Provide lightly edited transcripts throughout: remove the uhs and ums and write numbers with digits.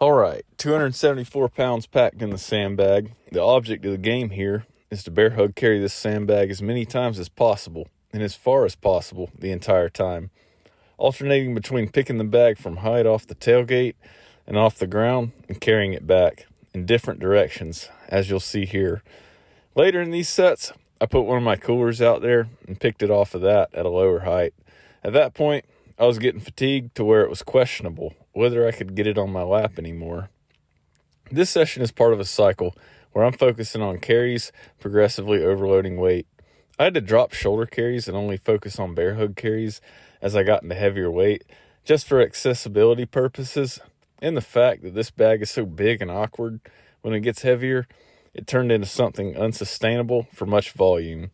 All right, 274 pounds packed in the sandbag. The object of the game here is to bear hug carry this sandbag as many times as possible and as far as possible the entire time, alternating between picking the bag from height off the tailgate and off the ground and carrying it back in different directions, as you'll see here. Later in these sets, I put one of my coolers out there and picked it off of that at a lower height. At that point, I was getting fatigued to where it was questionable whether I could get it on my lap anymore. This session is part of a cycle where I'm focusing on carries, progressively overloading weight. I had to drop shoulder carries and only focus on bear hug carries as I got into heavier weight, just for accessibility purposes, and the fact that this bag is so big and awkward when it gets heavier, it turned into something unsustainable for much volume.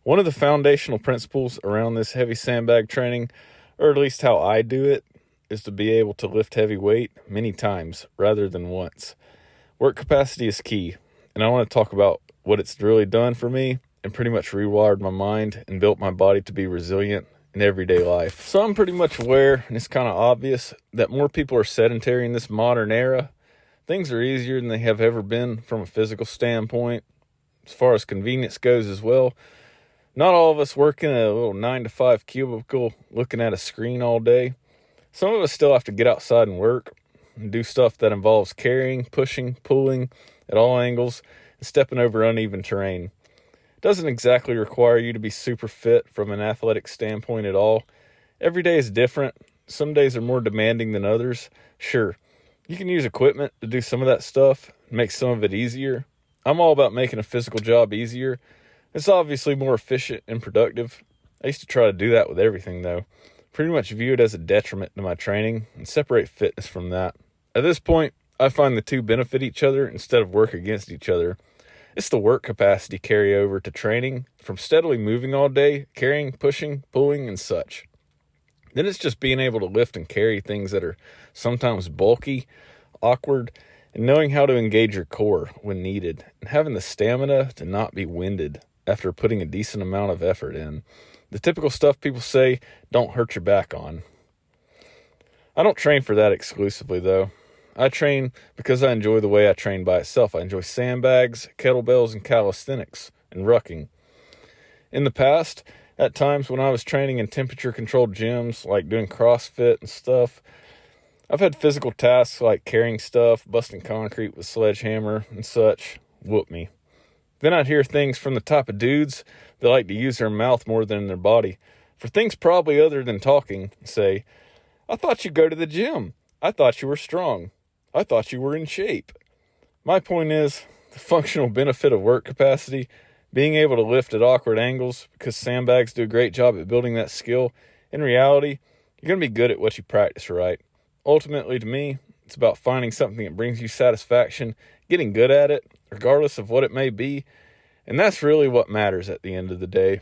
One of the foundational principles around this heavy sandbag training, or at least how I do it, is to be able to lift heavy weight many times rather than once. Work capacity is key, and I want to talk about what it's really done for me and pretty much rewired my mind and built my body to be resilient in everyday life. So I'm pretty much aware, and it's kind of obvious, that more people are sedentary in this modern era. Things are easier than they have ever been from a physical standpoint, as far as convenience goes as well. Not all of us work in a little 9-to-5 cubicle looking at a screen all day. Some of us still have to get outside and work and do stuff that involves carrying, pushing, pulling at all angles, and stepping over uneven terrain. It doesn't exactly require you to be super fit from an athletic standpoint at all. Every day is different. Some days are more demanding than others. Sure, you can use equipment to do some of that stuff and make some of it easier. I'm all about making a physical job easier. It's obviously more efficient and productive. I used to try to do that with everything, though. Pretty much view it as a detriment to my training and separate fitness from that. At this point, I find the two benefit each other instead of work against each other. It's the work capacity carryover to training from steadily moving all day, carrying, pushing, pulling, and such. Then it's just being able to lift and carry things that are sometimes bulky, awkward, and knowing how to engage your core when needed, and having the stamina to not be winded after putting a decent amount of effort in. The typical stuff people say, don't hurt your back on. I don't train for that exclusively, though. I train because I enjoy the way I train by itself. I enjoy sandbags, kettlebells, and calisthenics, and rucking. In the past, at times when I was training in temperature-controlled gyms, like doing CrossFit and stuff, I've had physical tasks like carrying stuff, busting concrete with sledgehammer, and such whoop me. Then I'd hear things from the type of dudes that like to use their mouth more than their body for things probably other than talking. Say, I thought you'd go to the gym. I thought you were strong. I thought you were in shape. My point is, the functional benefit of work capacity, being able to lift at awkward angles because sandbags do a great job at building that skill. In reality, you're going to be good at what you practice, right? Ultimately, to me, it's about finding something that brings you satisfaction, getting good at it, regardless of what it may be, and that's really what matters at the end of the day.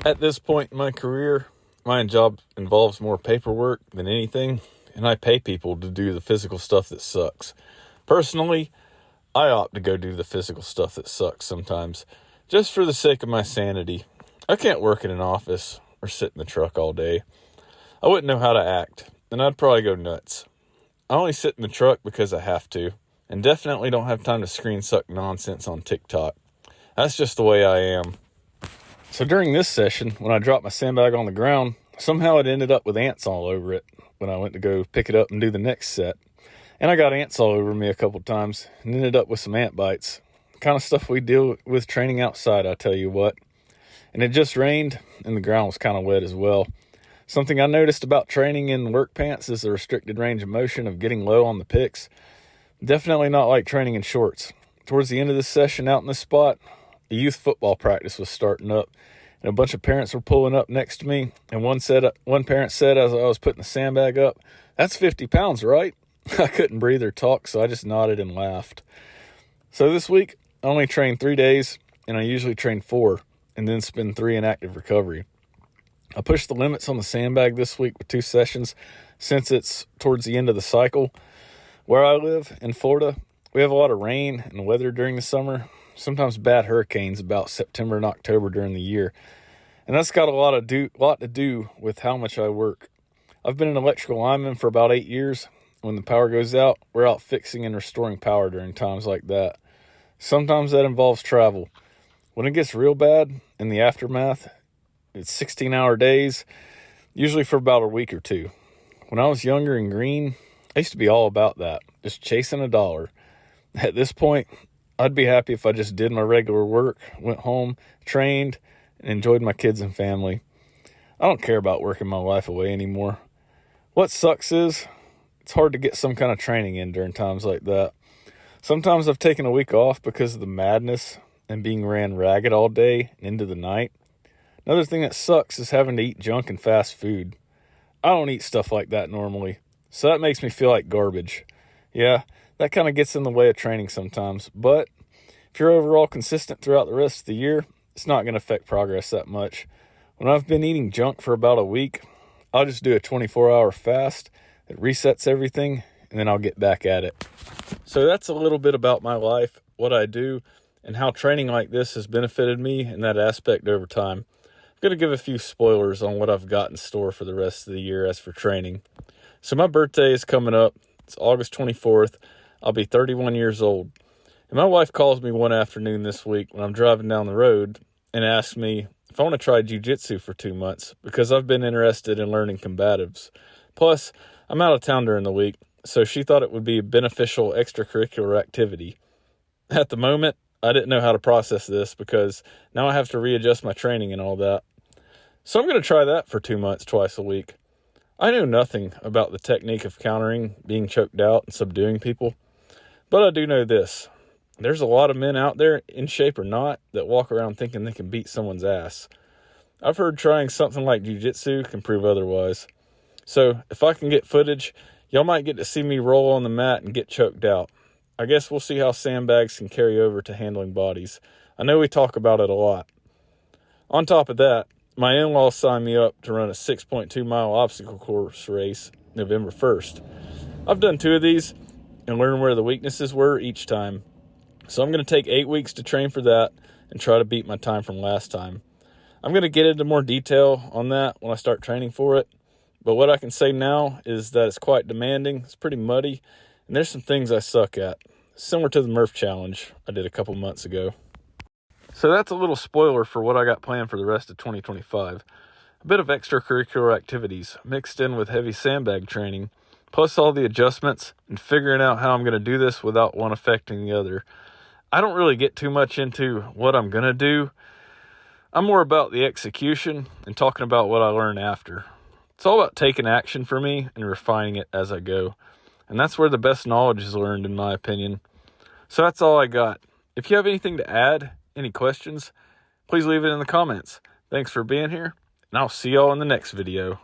At this point in my career, my job involves more paperwork than anything, and I pay people to do the physical stuff that sucks. Personally, I opt to go do the physical stuff that sucks sometimes, just for the sake of my sanity. I can't work in an office or sit in the truck all day. I wouldn't know how to act, and I'd probably go nuts. I only sit in the truck because I have to, and definitely don't have time to screen suck nonsense on TikTok. That's just the way I am. So during this session, when I dropped my sandbag on the ground, somehow it ended up with ants all over it when I went to go pick it up and do the next set. And I got ants all over me a couple times and ended up with some ant bites. The kind of stuff we deal with training outside, I tell you what. And it just rained, and the ground was kind of wet as well. Something I noticed about training in work pants is the restricted range of motion of getting low on the picks. Definitely not like training in shorts. Towards the end of this session out in this spot, a youth football practice was starting up, and a bunch of parents were pulling up next to me, and one parent said as I was putting the sandbag up, "That's 50 pounds, right?" I couldn't breathe or talk, so I just nodded and laughed. So this week, I only trained 3 days, and I usually train 4, and then spend 3 in active recovery. I pushed the limits on the sandbag this week with 2 sessions, since it's towards the end of the cycle. Where I live, in Florida, we have a lot of rain and weather during the summer, sometimes bad hurricanes about September and October during the year. And that's got a lot to do with how much I work. I've been an electrical lineman for about 8 years, when the power goes out, we're out fixing and restoring power during times like that. Sometimes that involves travel. When it gets real bad, in the aftermath, it's 16-hour days, usually for about a week or two. When I was younger and green, I used to be all about that, just chasing a dollar. At this point, I'd be happy if I just did my regular work, went home, trained, and enjoyed my kids and family. I don't care about working my life away anymore. What sucks is, it's hard to get some kind of training in during times like that. Sometimes I've taken a week off because of the madness and being ran ragged all day and into the night. Another thing that sucks is having to eat junk and fast food. I don't eat stuff like that normally, so that makes me feel like garbage. Yeah, that kind of gets in the way of training sometimes, but if you're overall consistent throughout the rest of the year, it's not going to affect progress that much. When I've been eating junk for about a week, I'll just do a 24-hour fast that resets everything, and then I'll get back at it. So that's a little bit about my life, what I do, and how training like this has benefited me in that aspect over time. I'm going to give a few spoilers on what I've got in store for the rest of the year as for training. So my birthday is coming up. It's August 24th. I'll be 31 years old. And my wife calls me one afternoon this week when I'm driving down the road and asks me if I want to try jiu-jitsu for 2 months because I've been interested in learning combatives. Plus, I'm out of town during the week, so she thought it would be a beneficial extracurricular activity. At the moment, I didn't know how to process this because now I have to readjust my training and all that. So I'm going to try that for 2 months, twice a week. I know nothing about the technique of countering, being choked out, and subduing people. But I do know this. There's a lot of men out there, in shape or not, that walk around thinking they can beat someone's ass. I've heard trying something like jiu-jitsu can prove otherwise. So if I can get footage, y'all might get to see me roll on the mat and get choked out. I guess we'll see how sandbags can carry over to handling bodies. I know we talk about it a lot. On top of that, my in-laws signed me up to run a 6.2-mile obstacle course race November 1st. I've done 2 of these and learned where the weaknesses were each time. So I'm going to take 8 weeks to train for that and try to beat my time from last time. I'm going to get into more detail on that when I start training for it. But what I can say now is that it's quite demanding, it's pretty muddy, and there's some things I suck at. Similar to the Murph Challenge I did a couple months ago. So that's a little spoiler for what I got planned for the rest of 2025. A bit of extracurricular activities mixed in with heavy sandbag training, plus all the adjustments and figuring out how I'm going to do this without one affecting the other. I don't really get too much into what I'm going to do. I'm more about the execution and talking about what I learn after. It's all about taking action for me and refining it as I go. And that's where the best knowledge is learned, in my opinion. So that's all I got. If you have anything to add, any questions, please leave it in the comments. Thanks for being here, and I'll see y'all in the next video.